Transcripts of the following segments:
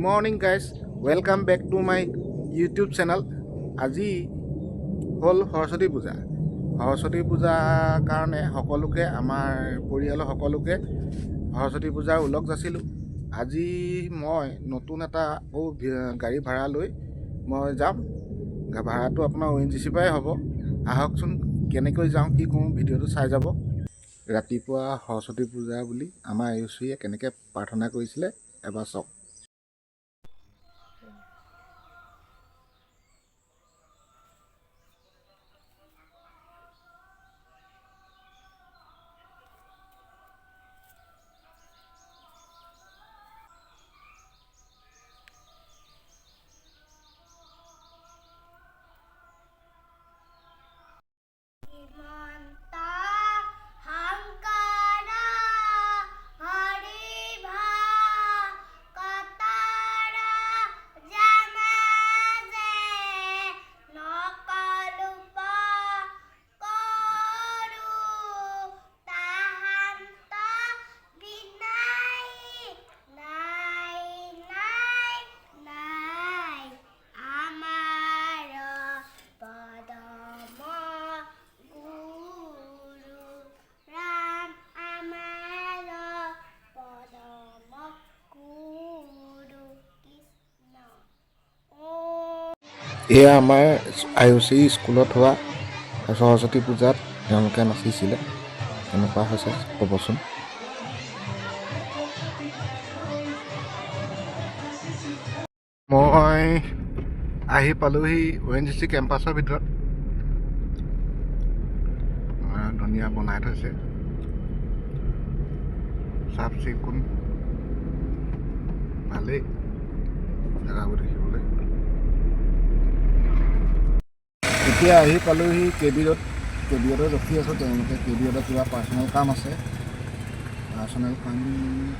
morning guys, welcome back to my YouTube channel. আজি হ'ল সৰস্বতী পূজা। সৰস্বতী পূজাৰ কাৰণে সকলোকে আমাৰ পৰিয়ালৰ সকলোকে সৰস্বতী পূজাৰ উলগ যাচিলোঁ। আজি মই নতুন এটা গাড়ী ভাড়া লৈ মই যাম। ভাড়াটো আপোনাৰ ONGC পৰাই হ'ব। আহকচোন কেনেকৈ যাওঁ কি কৰোঁ ভিডিঅ'টো চাই যাব। ৰাতিপুৱা সৰস্বতী পূজা বুলি আমাৰ আয়ুষীয়ে কেনেকৈ প্ৰাৰ্থনা কৰিছিলে এবাৰ চাওক। এয়া আমাৰ আয়ুষী স্কুলত হোৱা সৰস্বতী পূজাত তেওঁলোকে নাচিছিলে। কেনেকুৱা হৈছে ক'বচোন। মই আহি পালোহি ONGC কেম্পাছৰ ভিতৰত। ধুনীয়া বনাই থৈছে, চাফ চিকুণ, ভালেই জেগাবোৰ দেখিবলৈ। এতিয়া আহি পালোহি কেবিৰত ৰখি আছোঁ। তেওঁলোকে কেবিৰত কিবা পাৰ্চনেল কাম আছে। পাৰ্চনেল কাম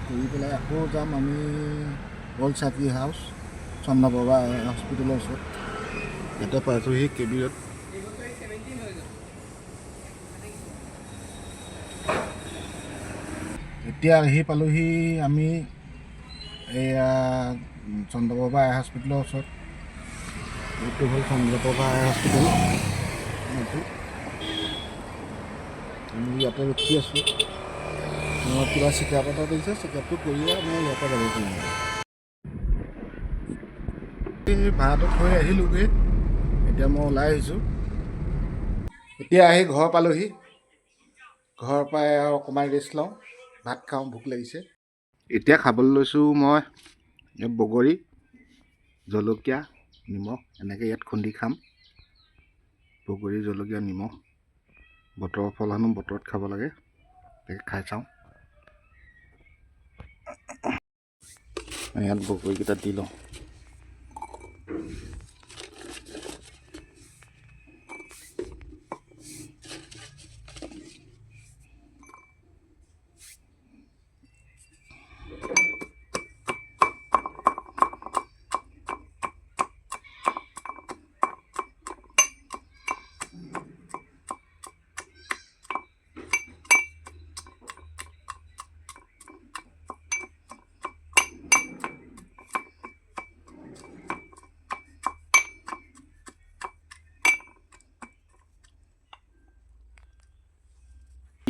কৰি পেলাই আকৌ যাম আমি অল্ড চাকি হাউচ, চন্দ্ৰপ্ৰভা হস্পিটেলৰ ওচৰত। ইয়াতে পাইছোঁহি কেবিৰত। এতিয়া আহি পালোহি আমি এয়া চন্দ্ৰপ্ৰভা আই হস্পিটেলৰ ওচৰত। এইটো হ'ল চন্দ্ৰপ্ৰভা আই হস্পিটেল। আমি ইয়াতে ৰখি আছোঁ। মই কিবা চেকআপ এটা দিছে, চেকআপটো কৰিয়ে মই ইয়াৰ পৰা যাব পাৰিম। ভাড়াটো থৈ আহিলোঁগৈ, এতিয়া মই ওলাই আহিছোঁ। এতিয়া আহি ঘৰ পালোহি। ঘৰৰ পৰাই আৰু অকণমান ৰেষ্ট লওঁ, ভাত খাওঁ, ভোক লাগিছে। এতিয়া খাবলৈ লৈছোঁ মই বগৰী, জলকীয়া, নিমখ এনেকৈ ইয়াত খুন্দি খাম। বগৰী, জলকীয়া, নিমখ। বতৰৰ ফল হেনো বতৰত খাব লাগে, তাকে খাই চাওঁ। ইয়াত বগৰীকেইটা দি লওঁ।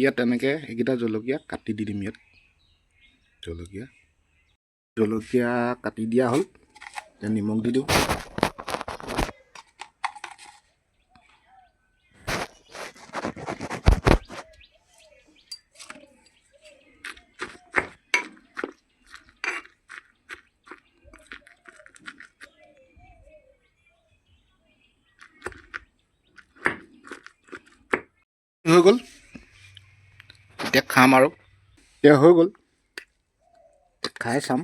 ইয়াত এনেকৈ এইকেইটা জলকীয়া কাটি দি দিম। ইয়াত জলকীয়া কাটি দিয়া হ'ল। এতিয়া নিমখ দি দিওঁ। হৈ গ'ল, এতিয়া খাম আৰু। এতিয়া হৈ গ'ল, খাই চাম।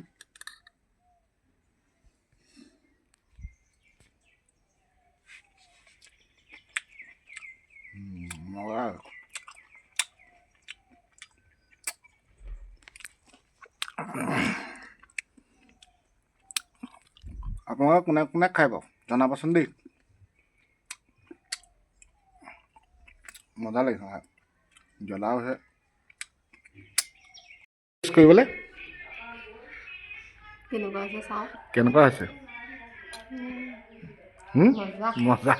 আপোনালোকে কোনে কোনে খাই বাৰু জনাবচোন দেই। মজা লাগিছে খাই, জ্বলা হৈছে কৰিবলৈ। কেনেকুৱা হৈছে চাওঁ। কেনেকুৱা হৈছে? মজা।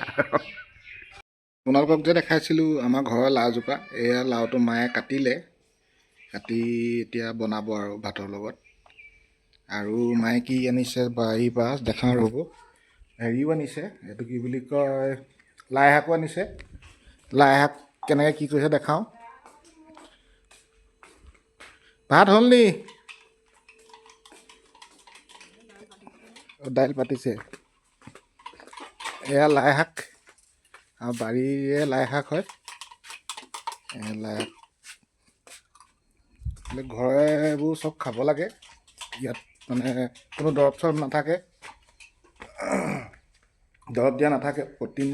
আপোনালোকক যে দেখাইছিলোঁ আমাৰ ঘৰৰ লাওজোপা, এয়া লাওটো মায়ে কাটিলে, কাটি এতিয়া বনাব আৰু ভাতৰ লগত। আৰু মায়ে কি আনিছে বাৰীৰ পৰা দেখাওঁ ৰ'ব। হেৰিও আনিছে, এইটো কি বুলি কয়, লাই শাকো আনিছে। লাই শাক কেনেকৈ কি কৰিছে দেখাওঁ। ভাত হ'ল নি? দাইল পাতিছে। এয়া লাই শাক, আৰু বাৰীৰে লাই শাক হয়। লাই শাক ঘৰেবোৰ চব খাব লাগে। ইয়াত মানে কোনো দৰৱ চৰৱ নাথাকে, দৰৱ দিয়া নাথাকে। প্ৰটিন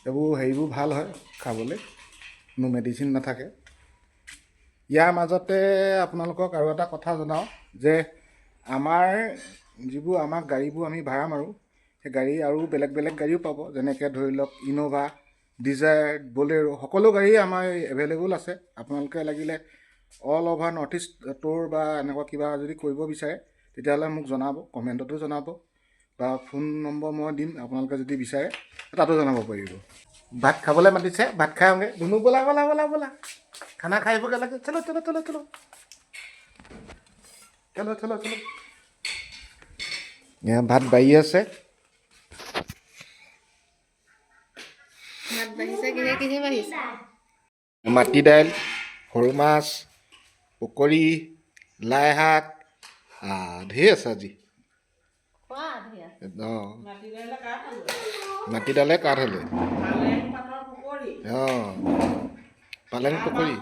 এইবোৰ হেৰিবোৰ ভাল হয় খাবলৈ, কোনো মেডিচিন নাথাকে। ইয়াৰ মাজতে আপোনালোকক আৰু এটা কথা জনাওঁ যে আমাৰ যিবোৰ আমাৰ গাড়ীবোৰ আমি ভাড়া মাৰোঁ, সেই গাড়ী আৰু বেলেগ বেলেগ গাড়ীও পাব। যেনেকৈ ধৰি লওক ইন'ভা, ডিজায়াৰ, বলেৰো, সকলো গাড়ী আমাৰ এভেইলেবল আছে। আপোনালোকে লাগিলে all over north east tour বা এনেকুৱা কিবা যদি কৰিব বিচাৰে, তেতিয়াহ'লে মোক জনাব, কমেণ্টতো জনাব, বা ফোন নম্বৰ মই দিম, আপোনালোকে যদি বিচাৰে তাতো জনাব পাৰিব। ভাত খাবলৈ মাতিছে, ভাত খাই আহোঁগৈ। ধুনু ব'লা ব'লা ব'লা ব'লা, খানা খাই আহিবগৈ লাগে। চলো চলো চলো চলো চলো চলো চলো। ভাত বাঢ়ি আছে। মাটি দাইল, সৰু মাছ, পকৰি, লাই শাক, ঢেৰ আছে আজি। মাটিদাইলে কাঠ আলু, পালেং পকৰি,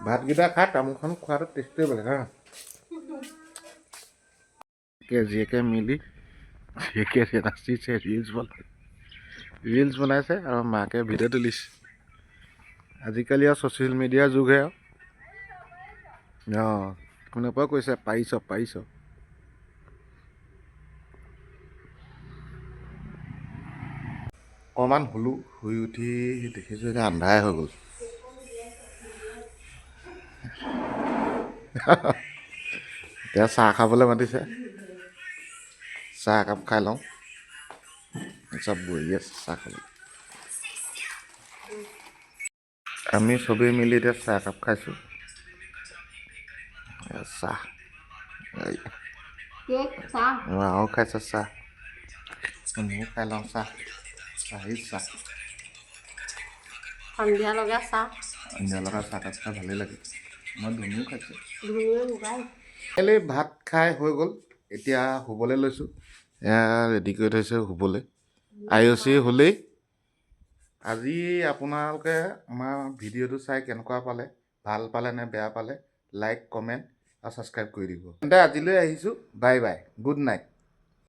ভাতকেইটা খাই তামোলখন খোৱাটো টেষ্টটোৱে বেলেগ হা। জীয়েকে মিলি ৰিলছ বনাইছে আৰু মাকে ভিডিঅ' তুলিছে। আজিকালি আৰু ছ'চিয়েল মিডিয়াৰ যুগহে আৰু। কোনে পৰা কৈছে পাৰিছ পাৰিছ। অকণমান শুলোঁ, শুই উঠি দেখিছোঁ যে আন্ধাৰে হৈ গ'ল। এতিয়া চাহ খাবলৈ মাতিছে, চাহ একাপ খাই লওঁ। চব বহি আছে চাহ খাবলৈ। আমি চবেই মিলি এতিয়া চাহ একাপ খাইছোঁ। চাহ আৰু খাইছে চাহ, ময়ো খাই লওঁ চাহ। চাহ সন্ধিয়া লগা চাহ, সন্ধিয়া লগা চাহকাপ খাই ভালেই লাগে। মই ধুনুও খাইছোঁ। কাইলৈ ভাত খাই হৈ গ'ল, এতিয়া শুবলৈ লৈছোঁ। এয়া ৰেডি কৰি থৈছোঁ শুবলৈ। আয়ুচি হ'লেই। আজি আপোনালোকে আমাৰ ভিডিঅ'টো চাই কেনেকুৱা পালে, ভাল পালে নে বেয়া পালে, লাইক, কমেণ্ট আৰু ছাবস্ক্ৰাইব কৰি দিব। তেন্তে আজিলৈ আহিছোঁ, বাই বাই, গুড নাইট।